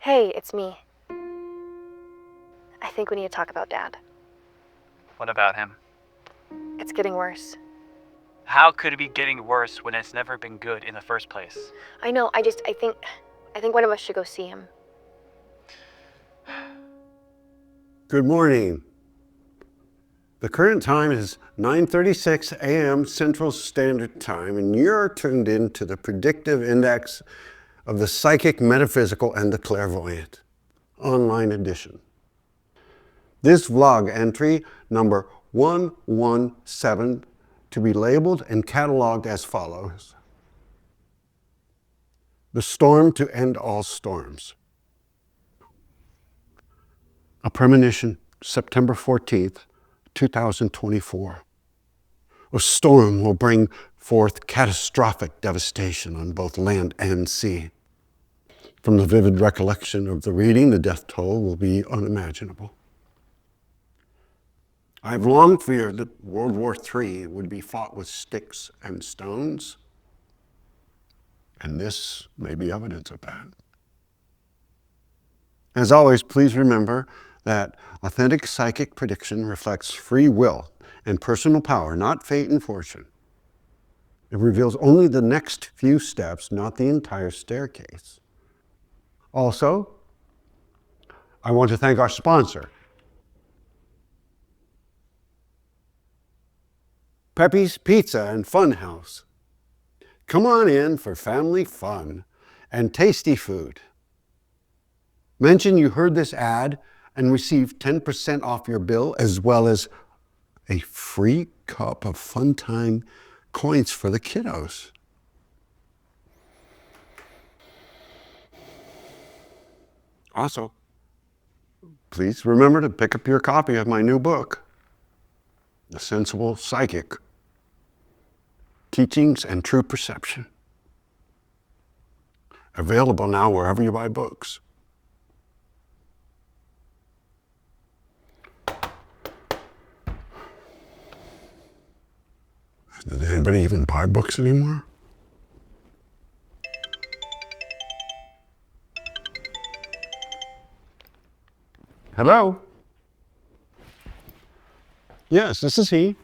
Hey, it's me. I think we need to talk about Dad. What about him? It's getting worse. How could it be getting worse when it's never been good in the first place? I know, I think one of us should go see him. Good morning. The current time is 9:36 a.m. Central Standard Time, and you're tuned in to the Predictive Index of the Psychic, Metaphysical, and the Clairvoyant online edition. This vlog entry, number 117, to be labeled and cataloged as follows. The storm to end all storms. A premonition, September 14th, 2024. A storm will bring forth catastrophic devastation on both land and sea. From the vivid recollection of the reading, the death toll will be unimaginable. I've long feared that World War III would be fought with sticks and stones, and this may be evidence of that. As always, please remember that authentic psychic prediction reflects free will and personal power, not fate and fortune. It reveals only the next few steps, not the entire staircase. Also, I want to thank our sponsor, Pepe's Pizza and Funhouse. Come on in for family fun and tasty food. Mention you heard this ad and receive 10% off your bill, as well as a free cup of fun time coins for the kiddos. Also, please remember to pick up your copy of my new book, The Sensible Psychic: Teachings and True Perception. Available now wherever you buy books. Does anybody even buy books anymore? Hello? Yes, this is he.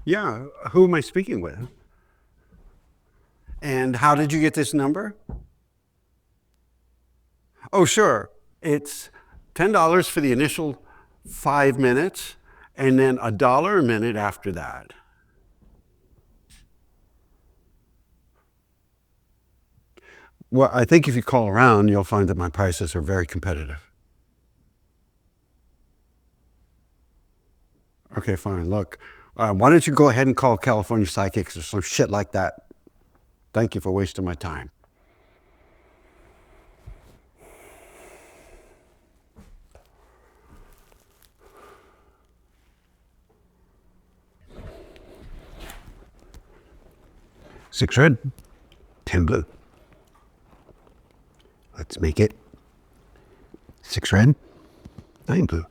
Yeah, who am I speaking with? And how did you get this number? Oh, sure. It's $10 for the initial 5 minutes, and then $1 a minute after that. Well, I think if you call around, you'll find that my prices are very competitive. Okay, fine. Look, why don't you go ahead and call California Psychics or some shit like that? Thank you for wasting my time. Six red, 10 blue. Let's make it 6 red, 9 blue.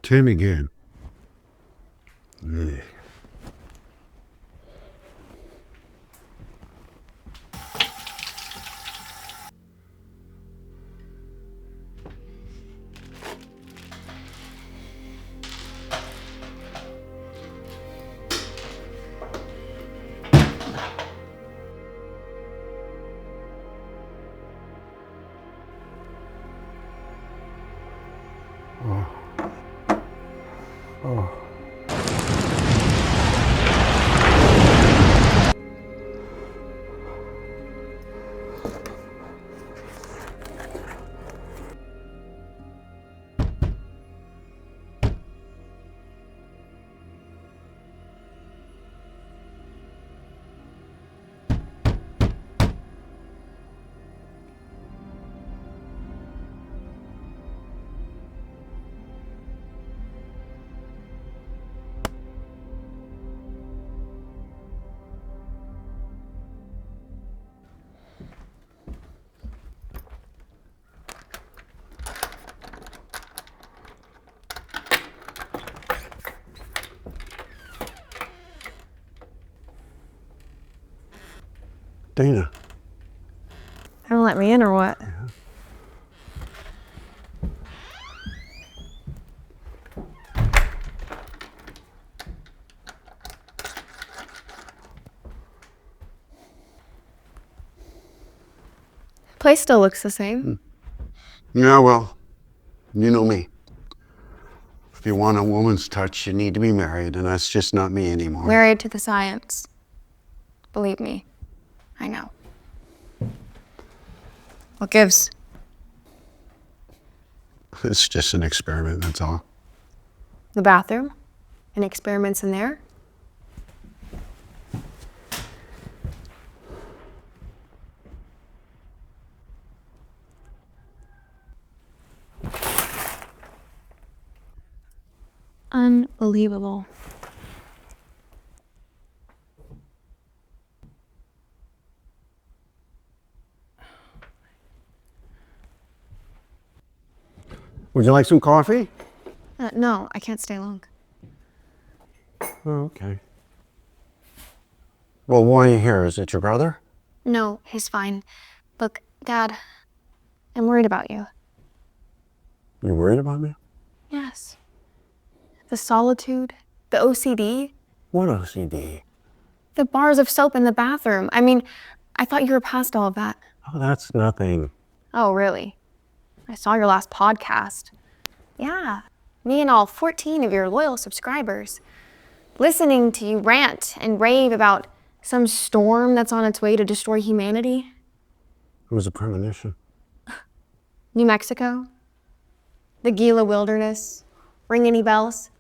Ten again. Ugh. Dana. Don't let me in or what? Place still looks the same. Yeah, well, you know me. If you want a woman's touch, you need to be married, and that's just not me anymore. Married to the science. Believe me, I know. What gives? It's just an experiment, that's all. The bathroom? And experiments in there? Unbelievable. Would you like some coffee? No, I can't stay long. Oh, okay. Well, why are you here? Is it your brother? No, he's fine. Look, Dad, I'm worried about you. You worried about me? Yes. The solitude, the OCD, What OCD? the bars of soap in the bathroom. I mean, I thought you were past all of that. Oh, that's nothing. Oh, really? I saw your last podcast. Yeah, me and all 14 of your loyal subscribers. Listening to you rant and rave about some storm that's on its way to destroy humanity. It was a premonition. New Mexico? The Gila Wilderness? Ring any bells?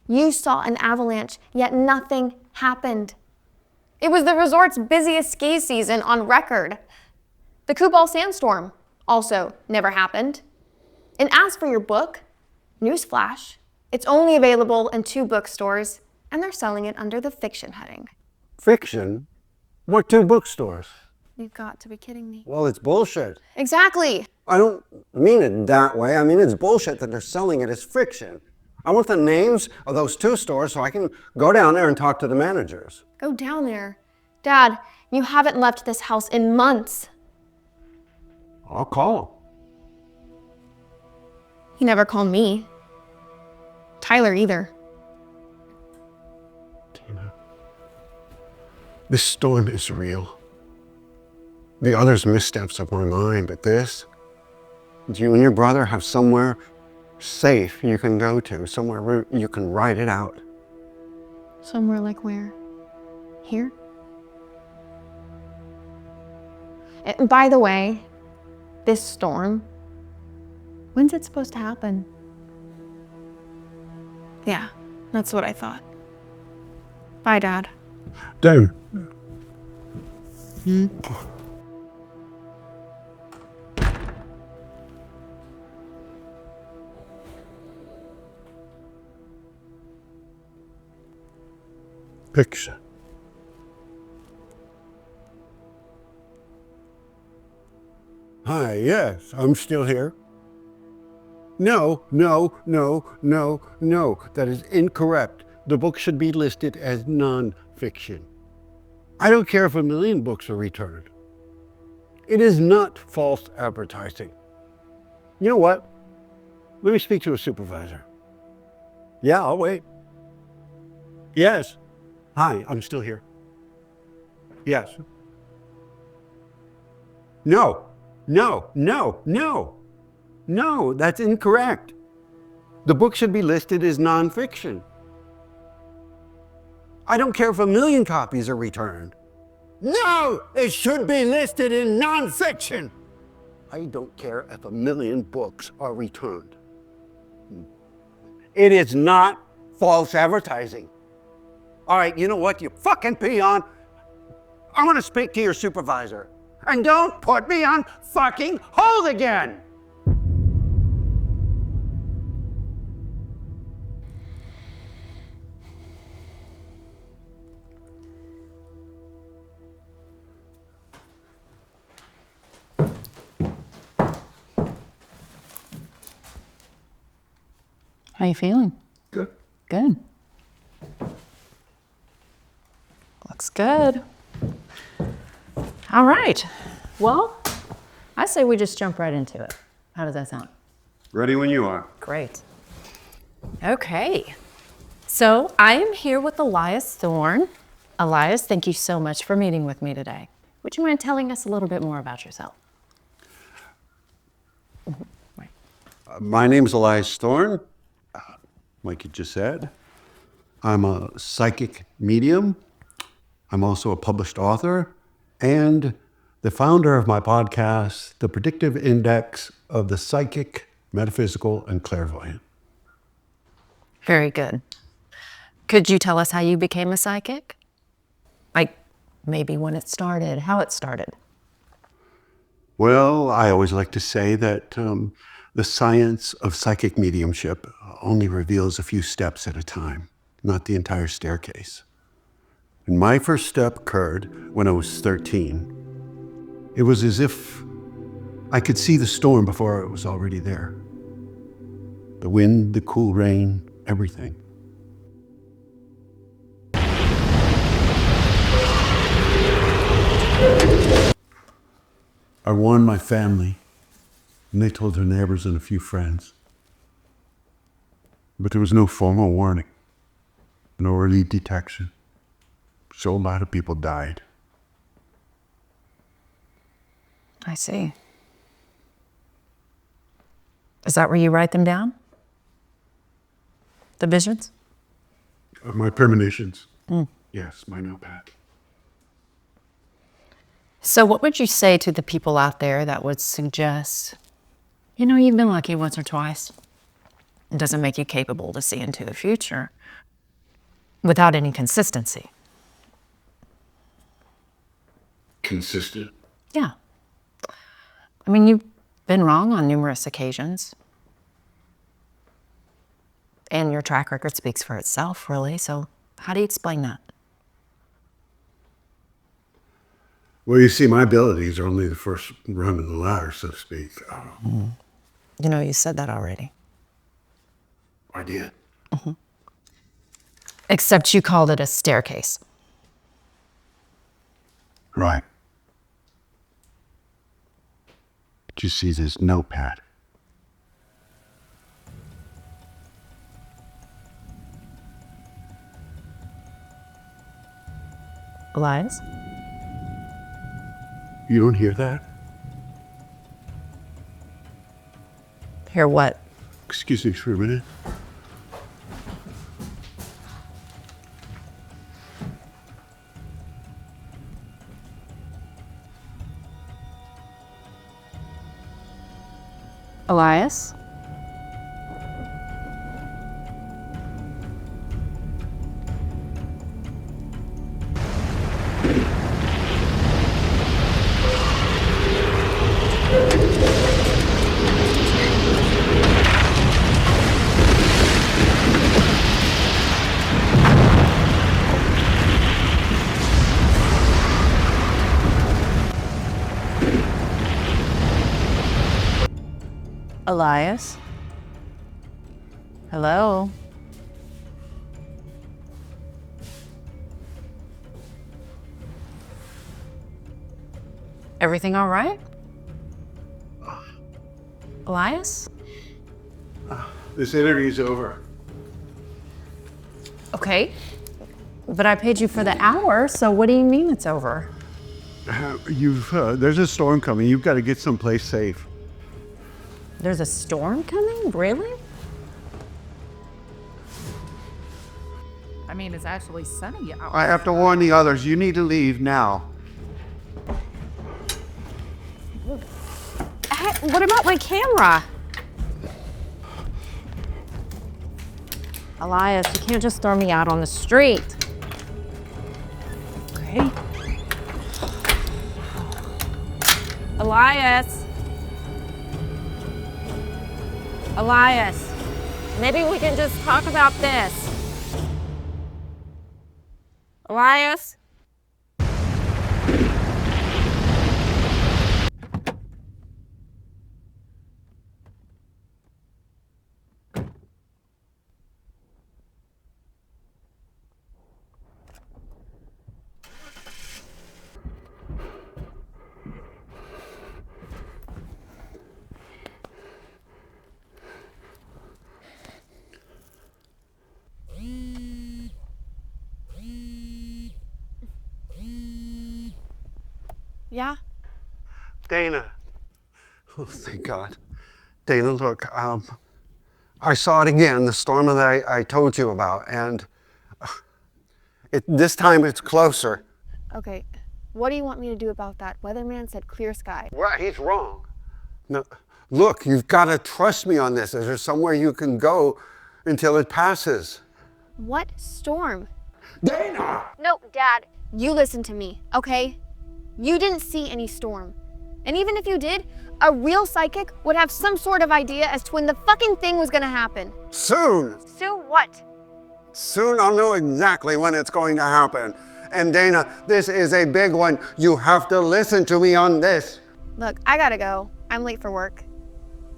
You saw an avalanche, yet nothing happened. It was the resort's busiest ski season on record. The Kubal sandstorm also never happened. And as for your book, newsflash, it's only available in 2 bookstores, and they're selling it under the fiction heading. Fiction? What two bookstores? You've got to be kidding me. Well, it's bullshit. Exactly. I don't mean it that way. I mean, it's bullshit that they're selling it as fiction. I want the names of those two stores so I can go down there and talk to the managers. Go down there. Dad, you haven't left this house in months. I'll call He never called me. Tyler either. them. Tina, this storm is real. The others' missteps are my mind, but this, you and your brother have somewhere safe you can go to, somewhere where you can ride it out. Somewhere like where? Here? And by the way, this storm, when's it supposed to happen? Yeah, that's what I thought. Bye, Dad. Dude. Fiction. Hi, yes, I'm still here. No, no, no, no, no. That is incorrect. The book should be listed as non-fiction. I don't care if 1,000,000 books are returned. It is not false advertising. You know what? Let me speak to a supervisor. Yeah, I'll wait. Yes. Hi, I'm still here. Yes. No, no, no, no. No, that's incorrect. The book should be listed as nonfiction. I don't care if 1,000,000 copies are returned. No, it should be listed in nonfiction. I don't care if 1,000,000 books are returned. It is not false advertising. All right, you know what, you fucking peon? I want to speak to your supervisor. And don't put me on fucking hold again. How you feeling? Good. Good. Looks good. All right. Well, I say we just jump right into it. How does that sound? Ready when you are. Great. Okay. So I am here with Elias Thorne. Elias, thank you so much for meeting with me today. Would you mind telling us a little bit more about yourself? Right. My name's Elias Thorne, like you just said. I'm a psychic medium. I'm also a published author and the founder of my podcast, The Predictive Index of the Psychic, Metaphysical, and Clairvoyant. Very good. Could you tell us how you became a psychic? Like maybe when it started, how it started? Well, I always like to say that the science of psychic mediumship only reveals a few steps at a time, not the entire staircase. And my first step occurred when I was 13. It was as if I could see the storm before it was already there. The wind, the cool rain, everything. I warned my family, and they told their neighbors and a few friends. But there was no formal warning, no early detection. So a lot of people died. I see. Is that where you write them down? The visions? My premonitions. Yes, my notepad. So what would you say to the people out there that would suggest, you know, you've been lucky once or twice. It doesn't make you capable to see into the future without any consistency. Consistent. Yeah. I mean, you've been wrong on numerous occasions. And your track record speaks for itself, really. So How do you explain that? Well, you see, my abilities are only the first rung of the ladder, so to speak. You know, you said that already. I did. Except you called it a staircase. Right. But you see this notepad. Elias? You don't hear that? Hear what? Excuse me for a minute. Elias? Elias? Hello? Everything all right? Elias? This interview's over. Okay. But I paid you for the hour, so what do you mean it's over? There's a storm coming. You've got to get someplace safe. There's a storm coming? Really? I mean, it's actually sunny out. I have to warn the others. You need to leave now. Hey, what about my camera? Elias, you can't just throw me out on the street. Okay. Elias. Elias, maybe we can just talk about this. Elias? Yeah? Dana. Oh, thank God. Dana, look, I saw it again, the storm that I told you about, and this time it's closer. Okay. What do you want me to do about that? Weatherman said clear sky. Right, he's wrong. No, look, you've got to trust me on this. Is there somewhere you can go until it passes? What storm? Dana! No, Dad, you listen to me, okay? You didn't see any storm. And even if you did, a real psychic would have some sort of idea as to when the fucking thing was gonna happen. Soon! Soon what? Soon I'll know exactly when it's going to happen. And Dana, this is a big one. You have to listen to me on this. Look, I gotta go. I'm late for work.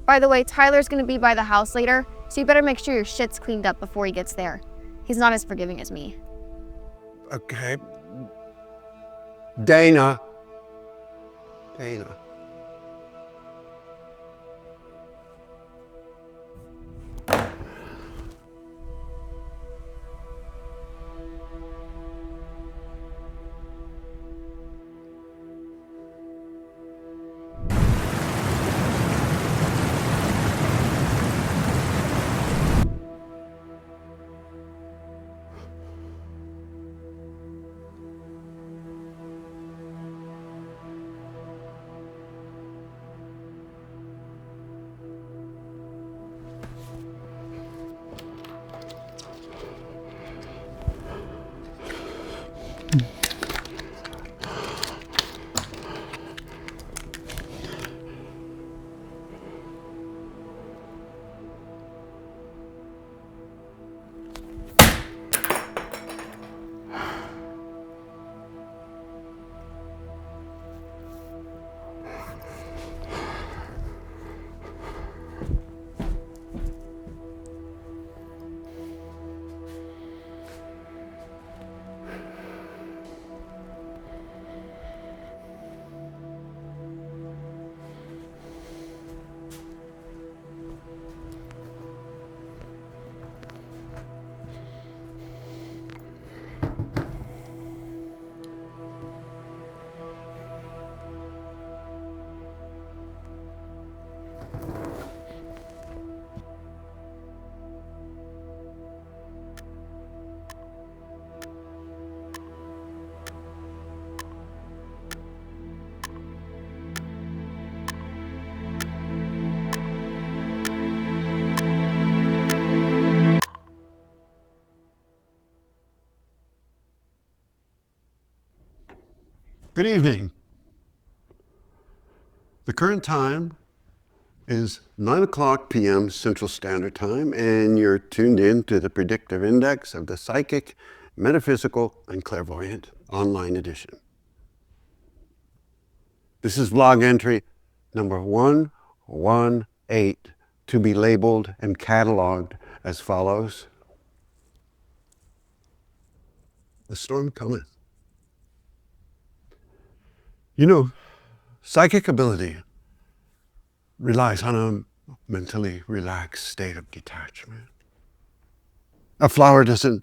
By the way, Tyler's gonna be by the house later, so you better make sure your shit's cleaned up before he gets there. He's not as forgiving as me. Okay. Dana. Dana. Good evening. The current time is 9 o'clock p.m. Central Standard Time, and you're tuned in to the Predictive Index of the Psychic, Metaphysical, and Clairvoyant Online Edition. This is vlog entry number 118, to be labeled and cataloged as follows. The storm cometh. You know, psychic ability relies on a mentally relaxed state of detachment. A flower doesn't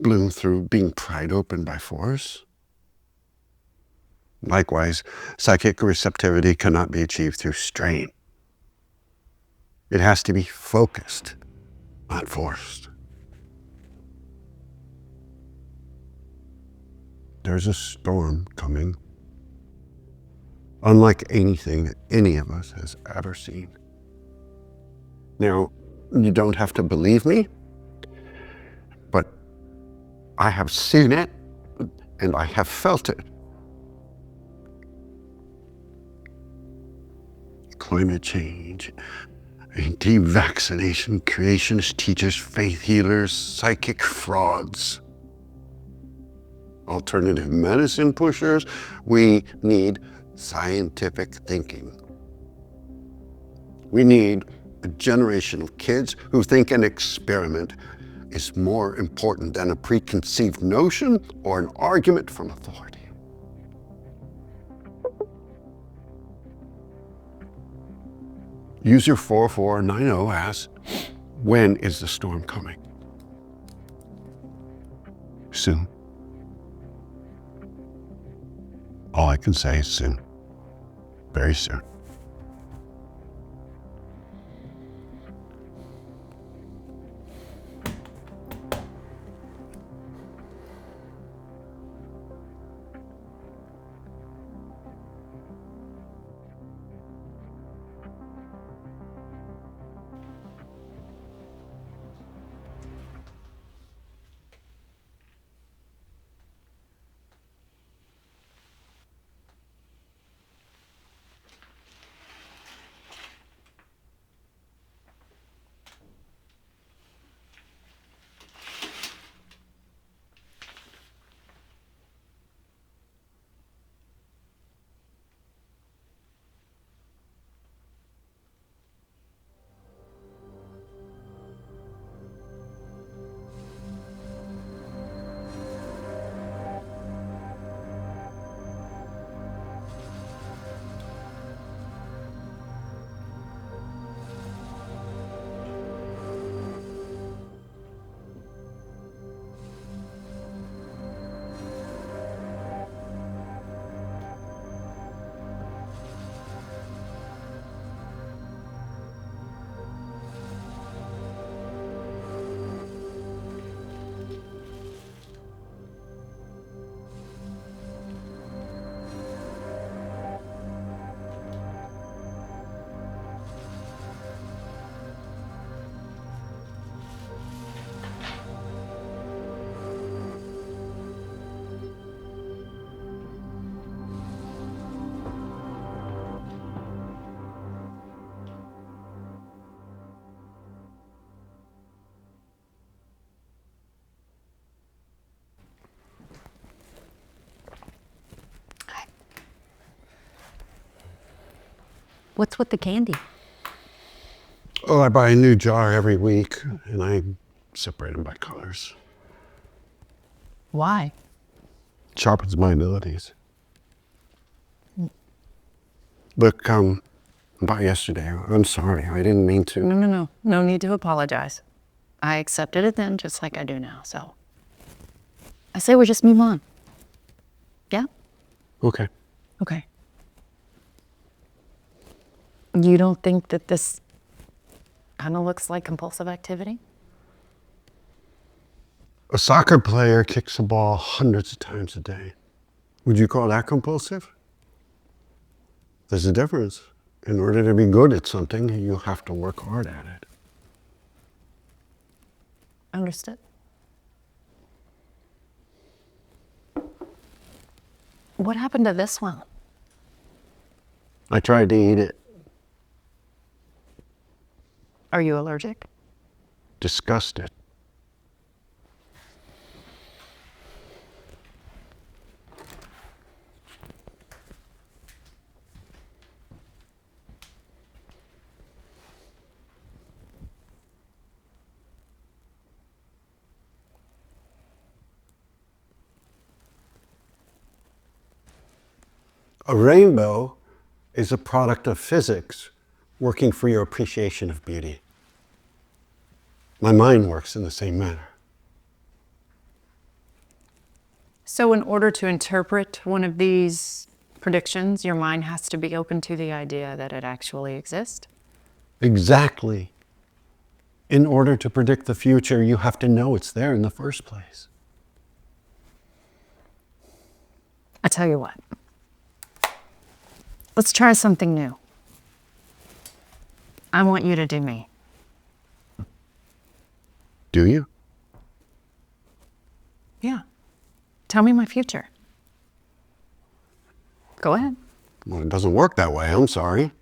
bloom through being pried open by force. Likewise, psychic receptivity cannot be achieved through strain. It has to be focused, not forced. There's a storm coming, unlike anything that any of us has ever seen. Now, you don't have to believe me, but I have seen it and I have felt it. Climate change, anti-vaccination, creationist teachers, faith healers, psychic frauds, alternative medicine pushers. We need scientific thinking. We need a generation of kids who think an experiment is more important than a preconceived notion or an argument from authority. User 4490 asks, when is the storm coming? Soon. All I can say is soon. Very soon. What's with the candy? Oh, I buy a new jar every week and I separate them by colors. Why? Sharpens my abilities. Look, about yesterday, I'm sorry, I didn't mean to. No. No need to apologize. I accepted it then, just like I do now, so. I say we just move on. Yeah? Okay. Okay. You don't think that this kind of looks like compulsive activity? A soccer player kicks a ball hundreds of times a day. Would you call that compulsive? There's a difference. In order to be good at something, you have to work hard at it. Understood. What happened to this one? I tried to eat it. Are you allergic? Disgusted. A rainbow is a product of physics working for your appreciation of beauty. My mind works in the same manner. So in order to interpret one of these predictions, your mind has to be open to the idea that it actually exists? Exactly. In order to predict the future, you have to know it's there in the first place. I tell you what. Let's try something new. I want you to do me. Do you? Yeah. Tell me my future. Go ahead. Well, it doesn't work that way, I'm sorry.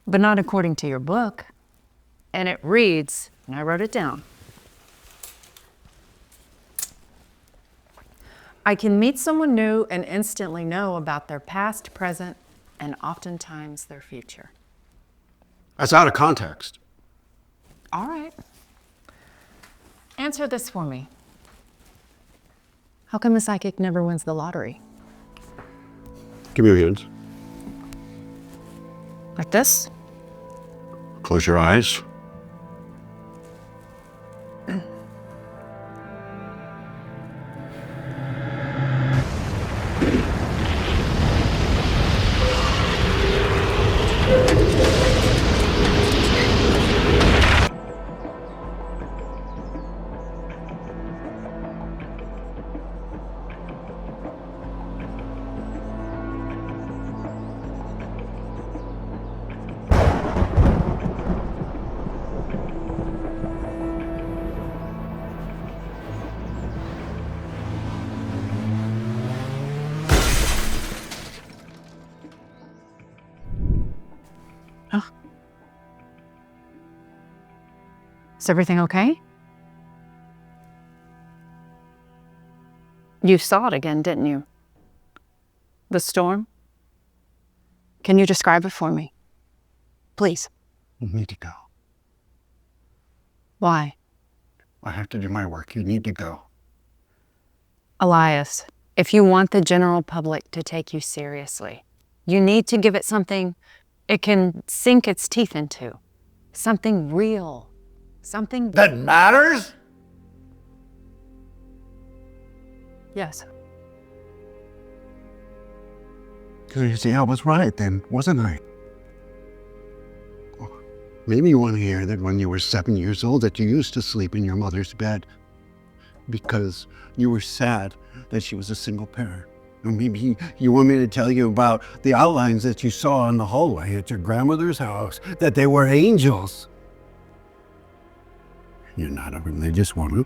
But not according to your book. And it reads, and I wrote it down. I can meet someone new and instantly know about their past, present, and oftentimes their future. That's out of context. All right. Answer this for me. How come a psychic never wins the lottery? Give me your hands. Like this? Close your eyes. Is everything okay? You saw it again, didn't you? The storm? Can you describe it for me? Please. You need to go. Why? I have to do my work. You need to go. Elias, if you want the general public to take you seriously, you need to give it something it can sink its teeth into. Something real. Something That matters? Yes. Because you see, I was right then, wasn't I? Maybe you want to hear that when you were 7 years old that you used to sleep in your mother's bed because you were sad that she was a single parent. Or maybe you want me to tell you about the outlines that you saw in the hallway at your grandmother's house, that they were angels. You're not a religious woman,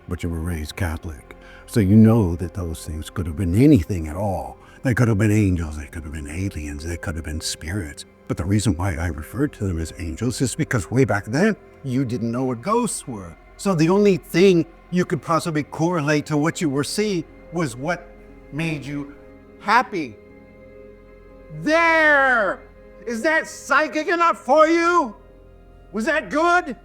but you were raised Catholic. So you know that those things could have been anything at all. They could have been angels, they could have been aliens, they could have been spirits. But the reason why I referred to them as angels is because way back then, you didn't know what ghosts were. So the only thing you could possibly correlate to what you were seeing was what made you happy. There! Is that psychic enough for you? Was that good?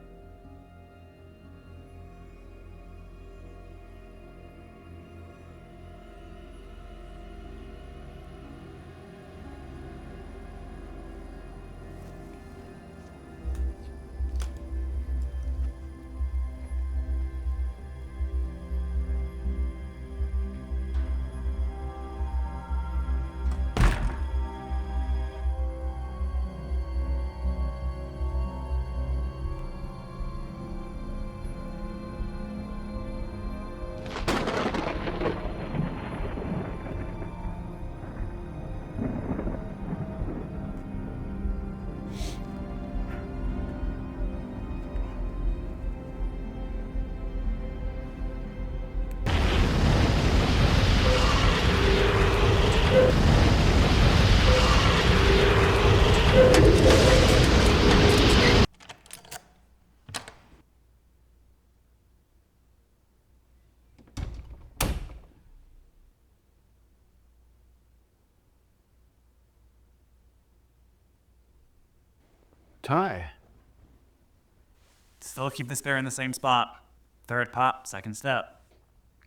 Ty. Still keep the spare in the same spot. Third pop, second step.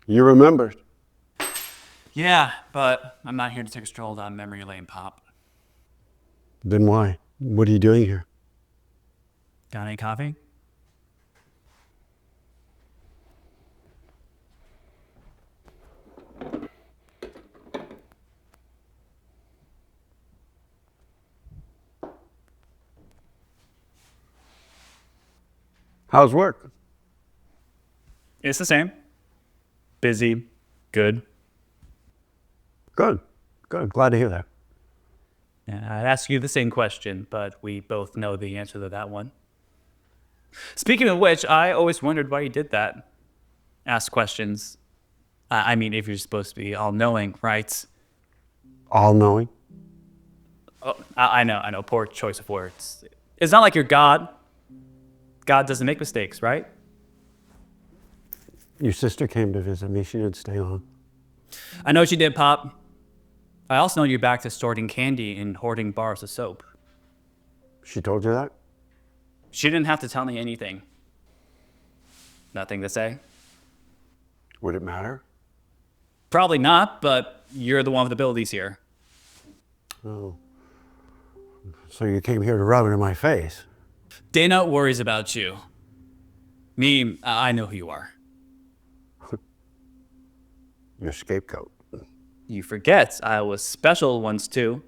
You remembered. Yeah, but I'm not here to take a stroll down memory lane, Pop. Then why? What are you doing here? Got any coffee? How's work? It's the same. Busy, good. Good. Good. Glad to hear that. Yeah, I'd ask you the same question, but we both know the answer to that one. Speaking of which, I always wondered why you did that. Ask questions. I mean, if you're supposed to be all-knowing, right? All knowing? Oh, I know. Poor choice of words. It's not like you're God. God doesn't make mistakes, right? Your sister came to visit me. She didn't stay long. I know she did, Pop. I also know you're back to storing candy and hoarding bars of soap. She told you that? She didn't have to tell me anything. Nothing to say? Would it matter? Probably not, but you're the one with the abilities here. Oh. So you came here to rub it in my face? Dana worries about you. Me, I know who you are. Your scapegoat. You forget I was special once too.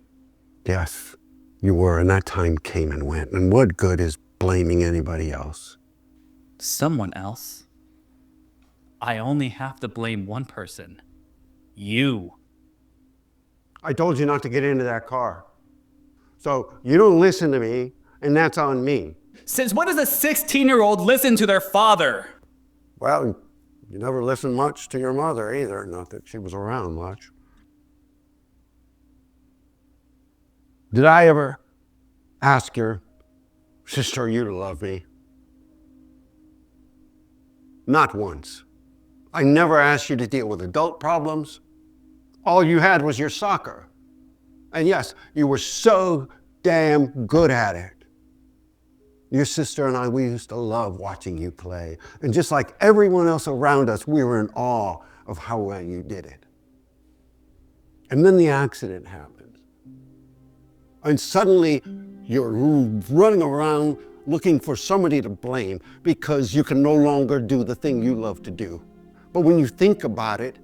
Yes, you were, and that time came and went. And what good is blaming anybody else? Someone else? I only have to blame one person. You. I told you not to get into that car. So you don't listen to me, and that's on me. Since when does a 16-year-old listen to their father? Well, you never listened much to your mother either, not that she was around much. Did I ever ask your sister you to love me? Not once. I never asked you to deal with adult problems. All you had was your soccer. And yes, you were so damn good at it. Your sister and I, we used to love watching you play. And just like everyone else around us, we were in awe of how well you did it. And then the accident happened. And suddenly you're running around looking for somebody to blame because you can no longer do the thing you love to do. But when you think about it,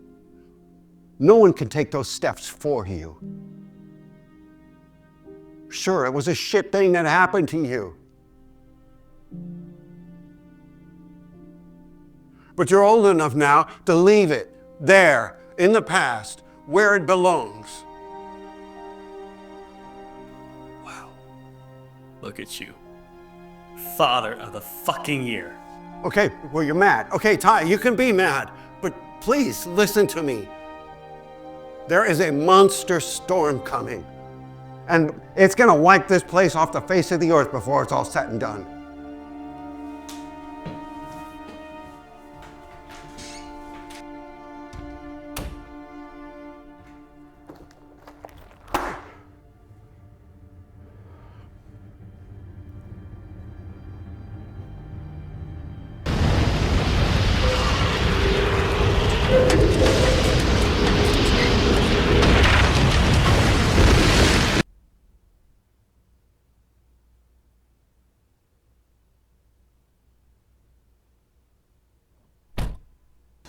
no one can take those steps for you. Sure, it was a shit thing that happened to you. But you're old enough now to leave it there in the past where it belongs. Wow. Look at you. Father of the fucking year. Okay, well, you're mad. Okay, Ty, you can be mad, but please listen to me. There is a monster storm coming, and it's gonna wipe this place off the face of the earth before it's all said and done.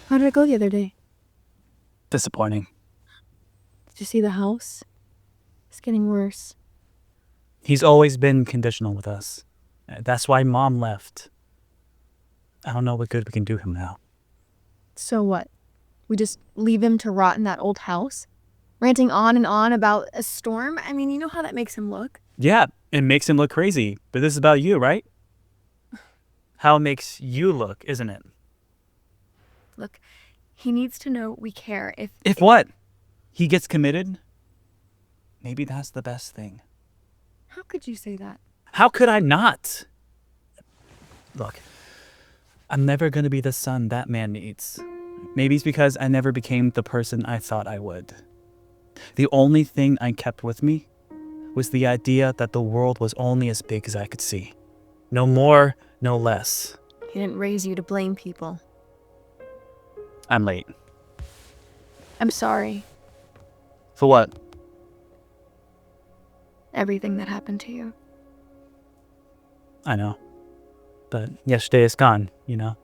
How did it go the other day? Disappointing. Did you see the house? It's getting worse. He's always been conditional with us. That's why Mom left. I don't know what good we can do him now. So what? We just leave him to rot in that old house? Ranting on and on about a storm? I mean, you know how that makes him look. Yeah, it makes him look crazy, but this is about you, right? How it makes you look, isn't it? Look, he needs to know we care. If what? He gets committed? Maybe that's the best thing. How could you say that? How could I not? Look, I'm never going to be the son that man needs. Maybe it's because I never became the person I thought I would. The only thing I kept with me was the idea that the world was only as big as I could see. No more, no less. He didn't raise you to blame people. I'm late. I'm sorry. For what? Everything that happened to you. I know. But yesterday is gone, you know?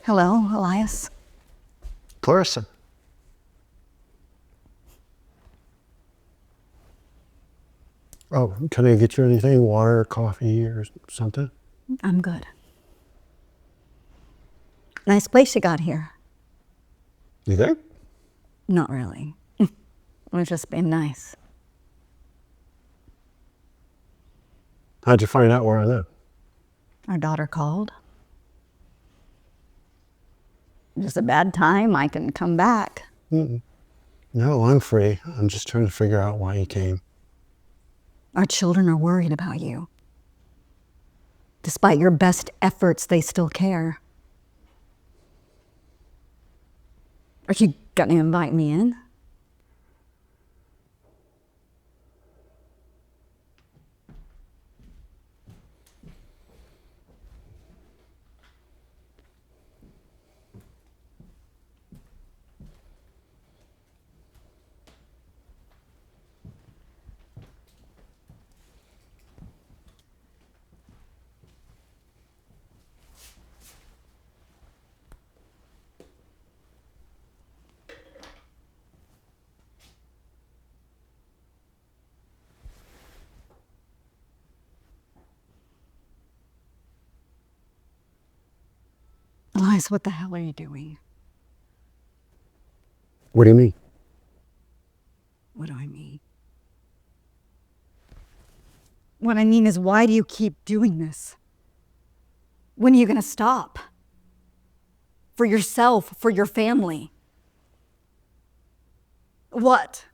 Hello, Elias. Clarissa. Oh, can I get you anything? Water, coffee, or something? I'm good. Nice place you got here. You think? Not really. We're just being nice. How'd you find out where I live? Our daughter called. Just a bad time, I can come back. No, I'm free. I'm just trying to figure out why you came. Our children are worried about you. Despite your best efforts, they still care. Are you gonna invite me in? Elias, what the hell are you doing? What do you mean? What do I mean? What I mean is, why do you keep doing this? When are you gonna stop? For yourself, for your family. What?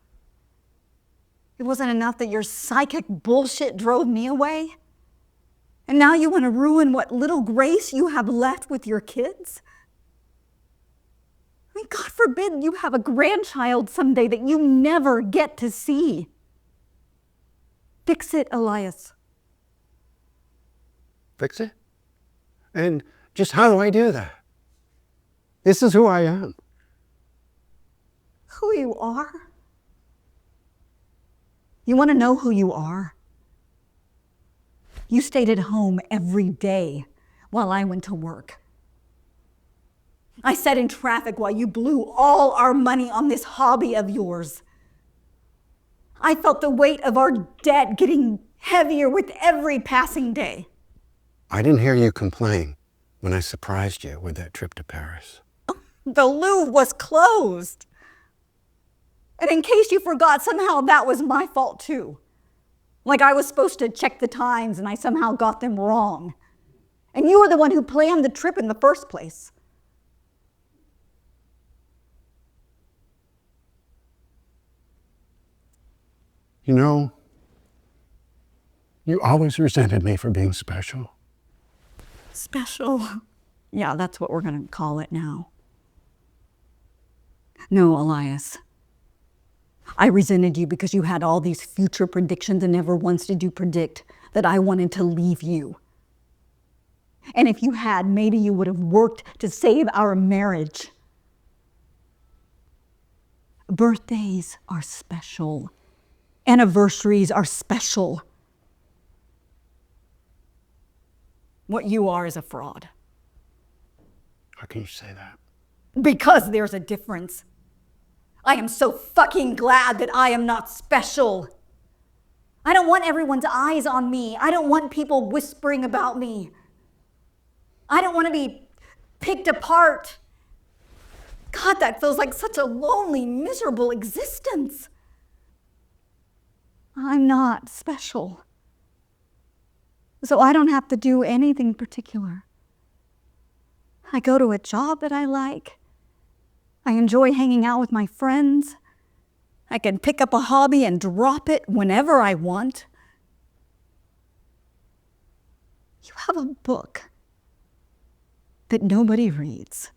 It wasn't enough that your psychic bullshit drove me away? And now you want to ruin what little grace you have left with your kids? I mean, God forbid you have a grandchild someday that you never get to see. Fix it, Elias. Fix it? And just how do I do that? This is who I am. Who you are? You want to know who you are? You stayed at home every day while I went to work. I sat in traffic while you blew all our money on this hobby of yours. I felt the weight of our debt getting heavier with every passing day. I didn't hear you complain when I surprised you with that trip to Paris. The Louvre was closed. And in case you forgot, somehow that was my fault too. Like I was supposed to check the times and I somehow got them wrong. And you were the one who planned the trip in the first place. You know, you always resented me for being special. Special? Yeah, that's what we're going to call it now. No, Elias. I resented you because you had all these future predictions and never once did you predict that I wanted to leave you. And if you had, maybe you would have worked to save our marriage. Birthdays are special. Anniversaries are special. What you are is a fraud. How can you say that? Because there's a difference. I am so fucking glad that I am not special. I don't want everyone's eyes on me. I don't want people whispering about me. I don't want to be picked apart. God, that feels like such a lonely, miserable existence. I'm not special. So I don't have to do anything particular. I go to a job that I like. I enjoy hanging out with my friends. I can pick up a hobby and drop it whenever I want. You have a book that nobody reads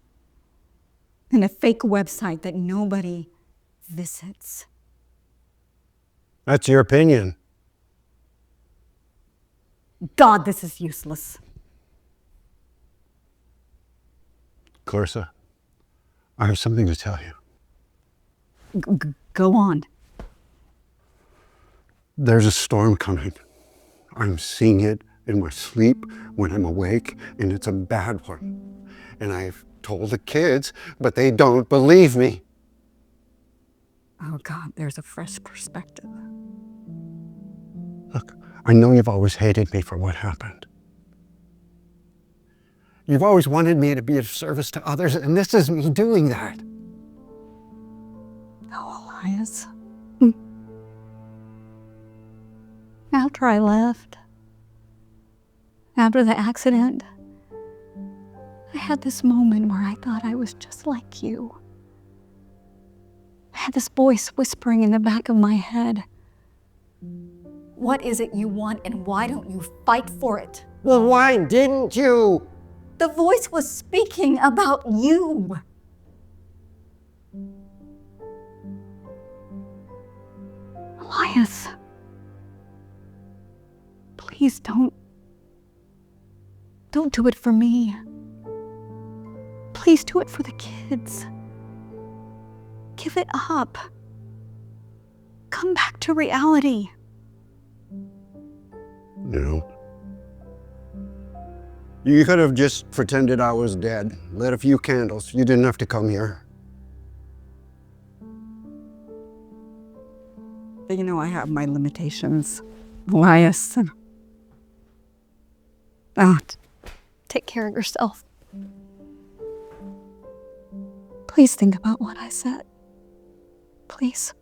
and a fake website that nobody visits. That's your opinion. God, this is useless. Clarissa, I have something to tell you. Go on. There's a storm coming. I'm seeing it in my sleep when I'm awake, and it's a bad one. And I've told the kids, but they don't believe me. Oh God, there's a fresh perspective. Look, I know you've always hated me for what happened. You've always wanted me to be of service to others, and this is me doing that. Oh, Elias. After I left, after the accident, I had this moment where I thought I was just like you. I had this voice whispering in the back of my head. What is it you want, and why don't you fight for it? Well, why didn't you? The voice was speaking about you. Elias, please don't do it for me. Please do it for the kids. Give it up. Come back to reality. No. You could have just pretended I was dead, lit a few candles. You didn't have to come here. You know, I have my limitations, Elias. Oh, take care of yourself. Please think about what I said. Please.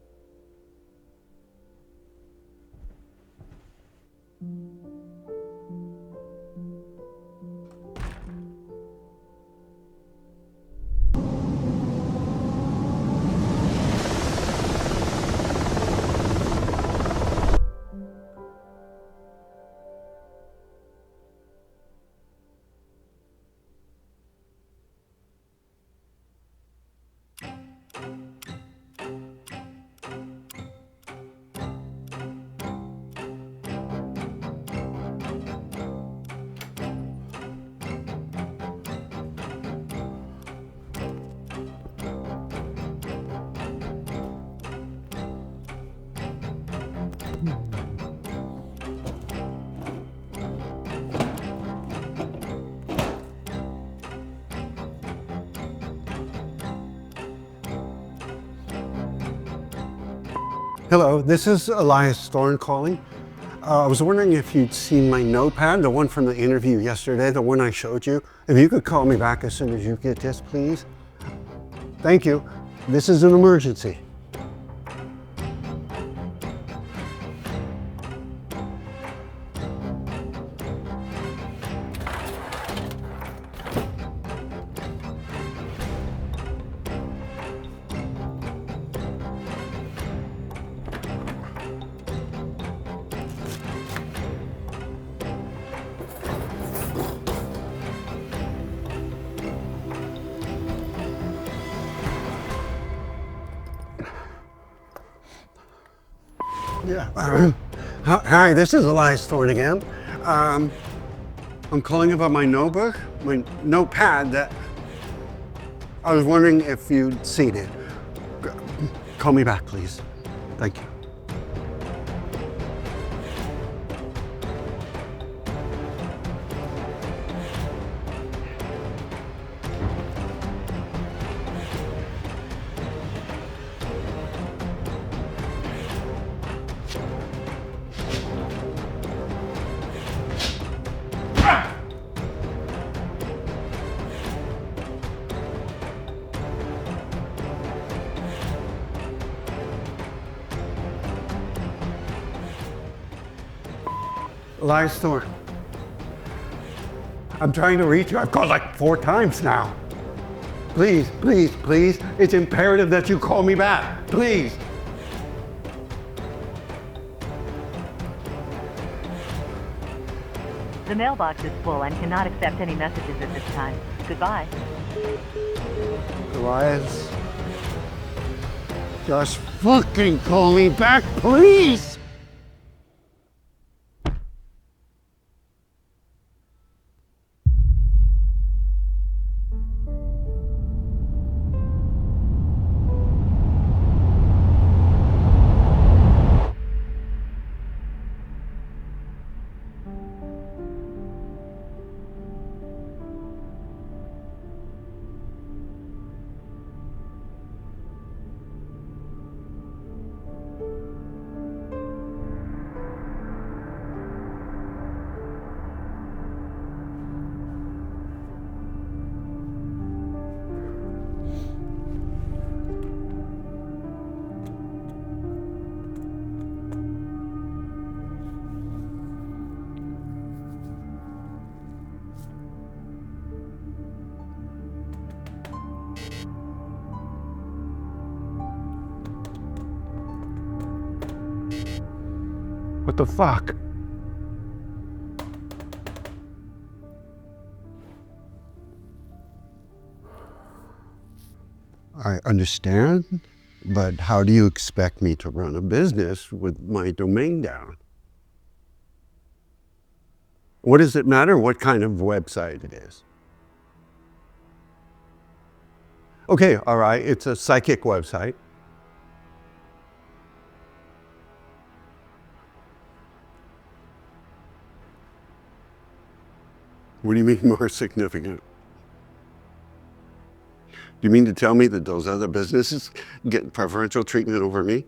Hello, this is Elias Thorne calling. I was wondering if you'd seen my notepad, the one from the interview yesterday, the one I showed you. If you could call me back as soon as you get this, please. Thank you. This is an emergency. Yeah. Hi, this is Elias Thorne again. I'm calling about my notebook, my notepad that I was wondering if you'd seen it. Call me back, please. Thank you. Lies Thorne. I'm trying to reach you. I've called like 4 times now. Please, please, please. It's imperative that you call me back. Please. The mailbox is full and cannot accept any messages at this time. Goodbye. Elias. Just fucking call me back, please. What the fuck? I understand, but how do you expect me to run a business with my domain down? What does it matter what kind of website it is? Okay, all right, it's a psychic website. What do you mean more significant? Do you mean to tell me that those other businesses get preferential treatment over me?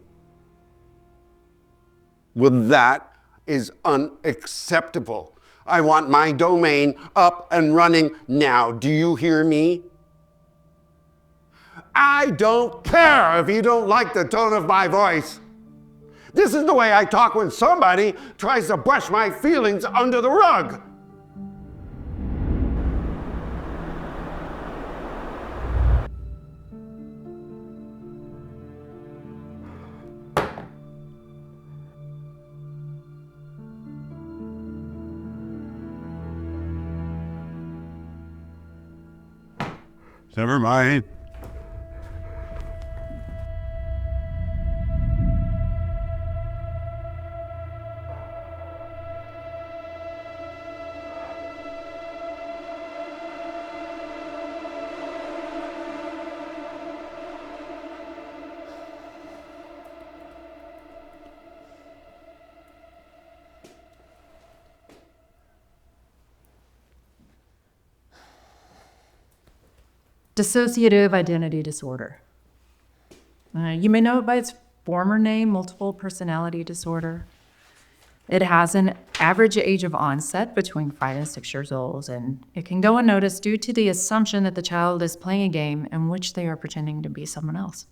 Well, that is unacceptable. I want my domain up and running now. Do you hear me? I don't care if you don't like the tone of my voice. This is the way I talk when somebody tries to brush my feelings under the rug. Never mind. Dissociative identity disorder. You may know it by its former name, multiple personality disorder. It has an average age of onset between 5 and 6 years old, and it can go unnoticed due to the assumption that the child is playing a game in which they are pretending to be someone else.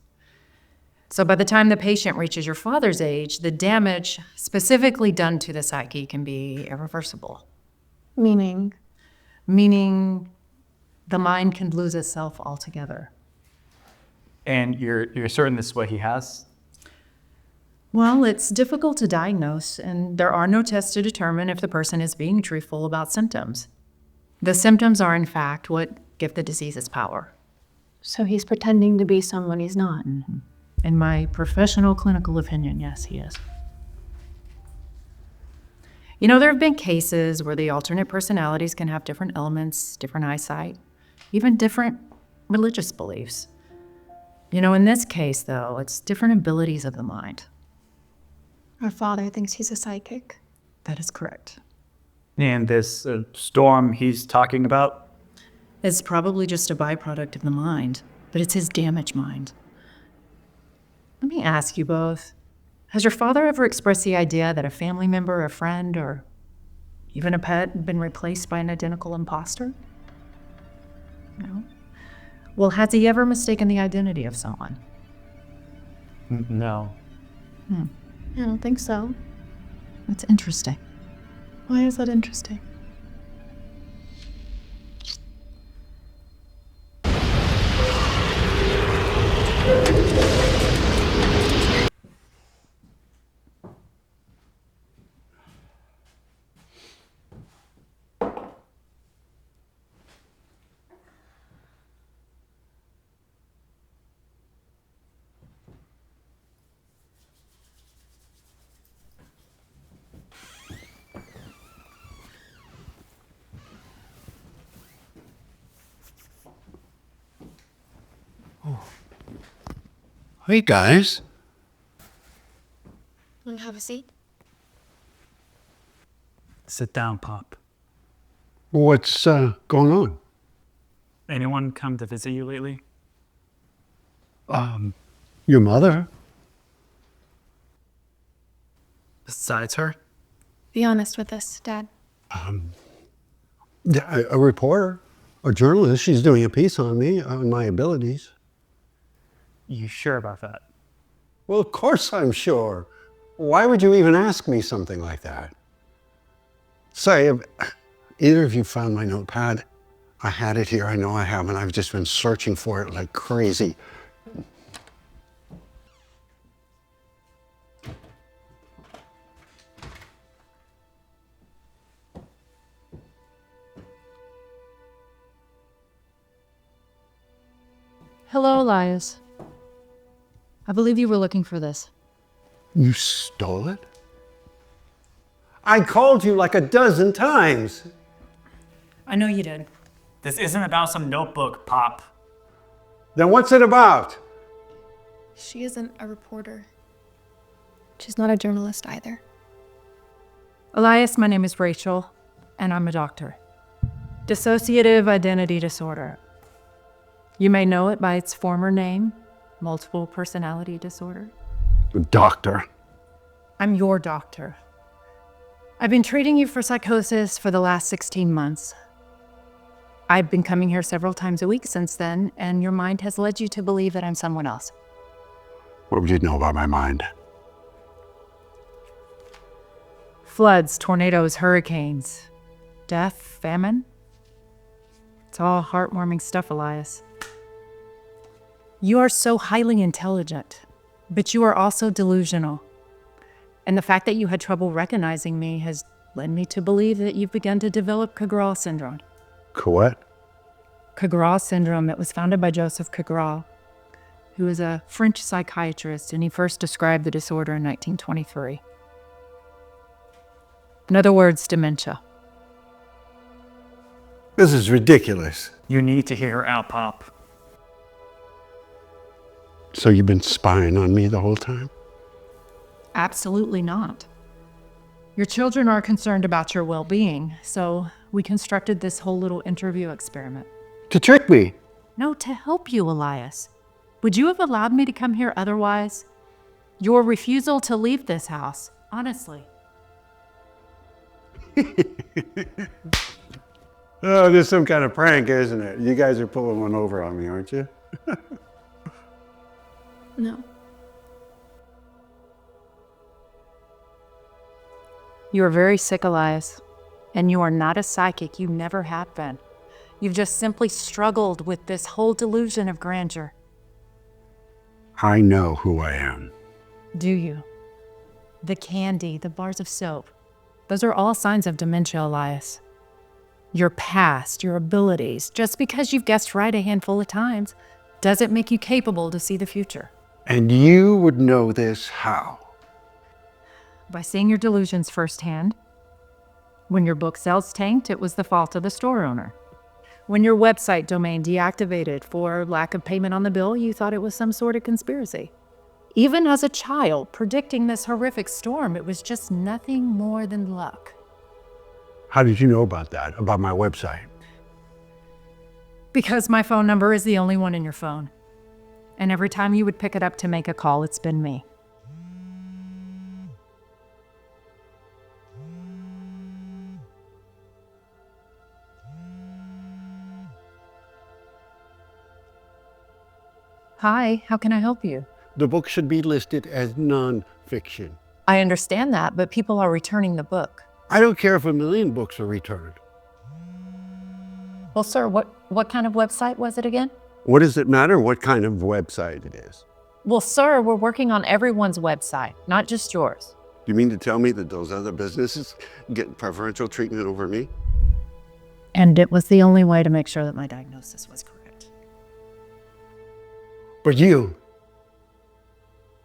So by the time the patient reaches your father's age, the damage specifically done to the psyche can be irreversible. Meaning? Meaning the mind can lose itself altogether. And you're certain this is what he has? Well, it's difficult to diagnose, and there are no tests to determine if the person is being truthful about symptoms. The symptoms are, in fact, what give the disease its power. So he's pretending to be someone he's not. Mm-hmm. In my professional clinical opinion, yes, he is. You know, there have been cases where the alternate personalities can have different elements, different eyesight, even different religious beliefs. You know, in this case, though, it's different abilities of the mind. Our father thinks he's a psychic. That is correct. And this storm he's talking about? It's probably just a byproduct of the mind, but it's his damaged mind. Let me ask you both, has your father ever expressed the idea that a family member, a friend, or even a pet had been replaced by an identical imposter? No? Well, has he ever mistaken the identity of someone? No. I don't think so. That's interesting. Why is that interesting? Hey, guys. Want to have a seat? Sit down, Pop. What's going on? Anyone come to visit you lately? Your mother? Besides her? Be honest with us, Dad. Yeah, a reporter, a journalist. She's doing a piece on me, on my abilities. You sure about that? Well, of course I'm sure. Why would you even ask me something like that? Say, have either of you found my notepad? I had it here. I know I haven't. I've just been searching for it like crazy. Hello, Elias. I believe you were looking for this. You stole it? I called you like a dozen times. I know you did. This isn't about some notebook, Pop. Then what's it about? She isn't a reporter. She's not a journalist either. Elias, my name is Rachel, and I'm a doctor. Dissociative identity disorder. You may know it by its former name, multiple personality disorder. Doctor. I'm your doctor. I've been treating you for psychosis for the last 16 months. I've been coming here several times a week since then, and your mind has led you to believe that I'm someone else. What would you know about my mind? Floods, tornadoes, hurricanes, death, famine. It's all heartwarming stuff, Elias. You are so highly intelligent, but you are also delusional. And the fact that you had trouble recognizing me has led me to believe that you've begun to develop Cagral syndrome. What? Cagral syndrome, it was founded by Joseph Cagral, who is a French psychiatrist, and he first described the disorder in 1923. In other words, dementia. This is ridiculous. You need to hear her out, Pop. So you've been spying on me the whole time? Absolutely not. Your children are concerned about your well-being, so we constructed this whole little interview experiment. To trick me? No, to help you, Elias. Would you have allowed me to come here otherwise? Your refusal to leave this house, honestly. Oh, this is some kind of prank, isn't it? You guys are pulling one over on me, aren't you? No. You are very sick, Elias, and you are not a psychic. You never have been. You've just simply struggled with this whole delusion of grandeur. I know who I am. Do you? The candy, the bars of soap, those are all signs of dementia, Elias. Your past, your abilities, just because you've guessed right a handful of times, doesn't make you capable to see the future. And you would know this how? By seeing your delusions firsthand. When your book sales tanked, it was the fault of the store owner. When your website domain deactivated for lack of payment on the bill, you thought it was some sort of conspiracy. Even as a child, predicting this horrific storm, it was just nothing more than luck. How did you know about that, about my website? Because my phone number is the only one in your phone. And every time you would pick it up to make a call, it's been me. Hi, how can I help you? The book should be listed as non-fiction. I understand that, but people are returning the book. I don't care if 1,000,000 books are returned. Well, sir, what kind of website was it again? What does it matter what kind of website it is? Well, sir, we're working on everyone's website, not just yours. You mean to tell me that those other businesses get preferential treatment over me? And it was the only way to make sure that my diagnosis was correct. But you,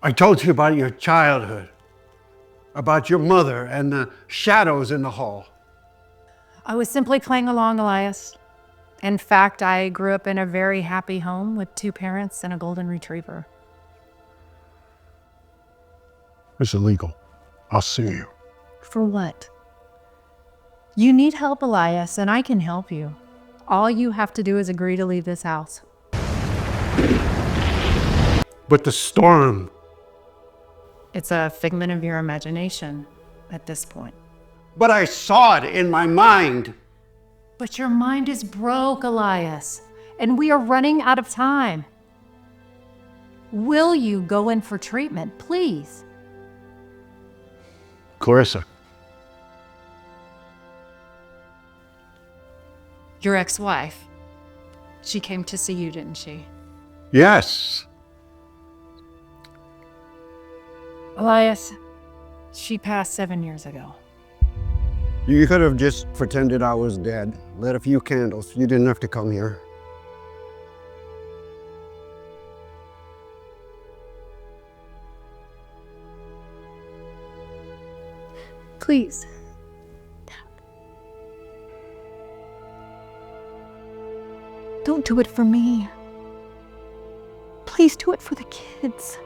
I told you about your childhood, about your mother and the shadows in the hall. I was simply playing along, Elias. In fact, I grew up in a very happy home with 2 parents and a golden retriever. It's illegal. I'll sue you. For what? You need help, Elias, and I can help you. All you have to do is agree to leave this house. But the storm. It's a figment of your imagination at this point. But I saw it in my mind. But your mind is broke, Elias, and we are running out of time. Will you go in for treatment, please? Clarissa, Your ex-wife. She came to see you, didn't she? yes. Elias, she passed 7 years ago. You could have just pretended I was dead, lit a few candles. You didn't have to come here. Please. Don't do it for me. Please do it for the kids.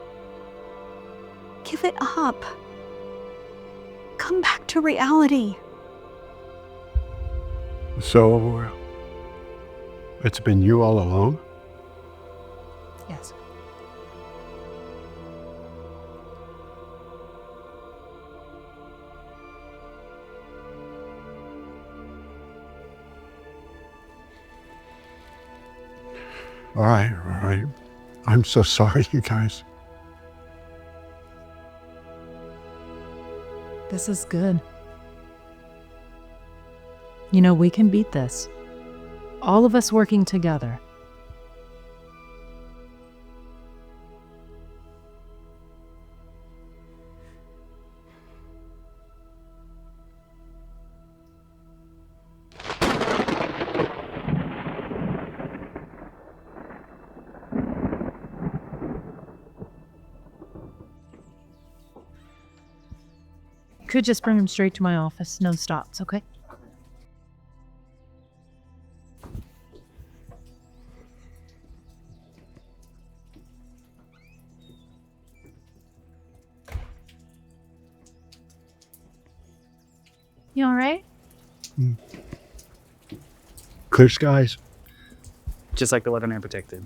Give it up. Come back to reality. So, it's been you all along? Yes. All right, all right. I'm so sorry, you guys. This is good. You know, we can beat this. All of us working together. Could just bring him straight to my office, no stops, okay? You all right? Clear skies. Just like the weatherman predicted.